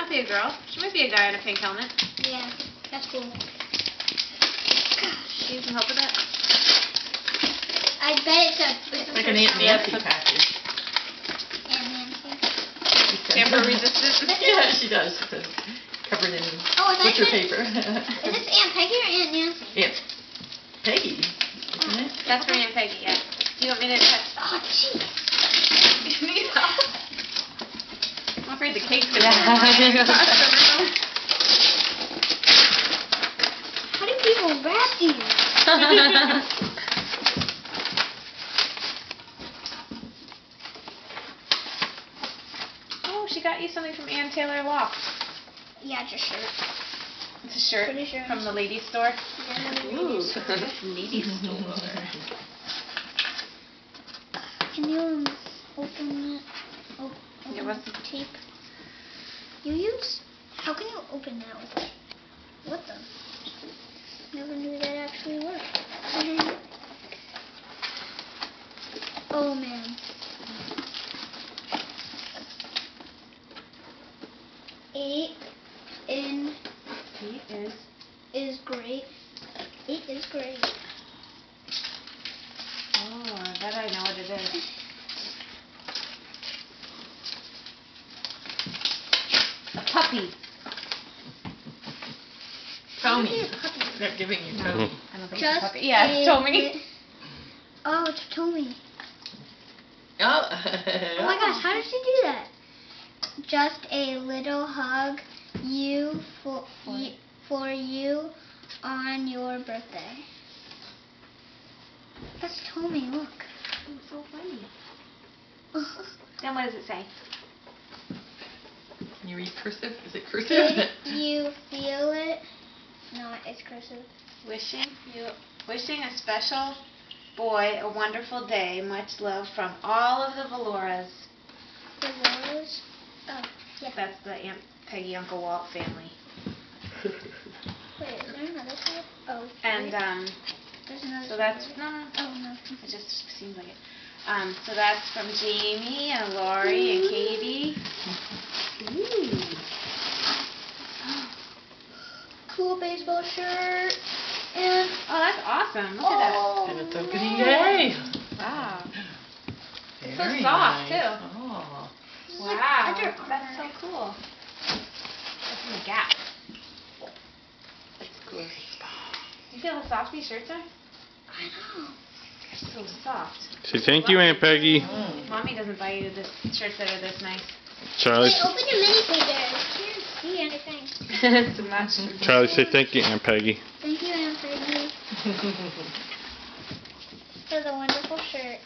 not be a girl. She might be a guy in a pink helmet. Yeah, that's cool. She need some help with that? I bet it's like an Aunt Nancy package. Aunt Nancy. Tamper resistant. Yeah, she does. Covered in butcher paper. Is this Aunt Peggy or Aunt Nancy? Aunt Peggy, isn't it? That's for Aunt Peggy, yeah. Do you want me to touch? Oh, jeez. You need help? I'm afraid the cake's going to How do people wrap these? Oh, she got you something from Ann Taylor Loft. Yeah, it's a shirt. It's a shirt Pretty sure. from the ladies' store. Ooh. Ladies' store. Can you open it? Open the tape. You use? How can you open that with it? What the? Never knew that actually worked. Oh man. 8 is great. 8 is great. Oh, I bet I know what it is. A puppy. Tommy. They're giving you Tommy. I don't think Just it's a puppy. Yeah, it's Tommy. Oh, it's Tommy. Oh. Oh my gosh, how did she do that? Just a little hug for you on your birthday. That's Tommy, look. It's so funny. Then what does it say? Can you read cursive? Is it cursive? Did you feel it? No, it's cursive. Wishing a special boy a wonderful day. Much love from all of the Valoras. The rose? Oh, yeah. That's the Aunt Peggy, Uncle Walt family. Wait, is there another side? Oh. And There's another so side. that's no. Oh, no. It just seems like it. So that's from Jamie and Lori and Katie. Ooh. Cool baseball shirt. And Oh, that's awesome. Look at that. And it's opening day. Wow. It's so Very soft, nice. too. Oh. Wow. Under That's so cool. That's in the Gap. It's good. You feel how soft these shirts are? I know. They're so soft. Say thank you, Aunt Peggy. Mommy doesn't buy you this shirts that are this nice. Charlie. Wait, open your mini pager. I can't see anything. It's not true. Charlie, say thank you, Aunt Peggy. Thank you, Aunt Peggy, for the wonderful shirt.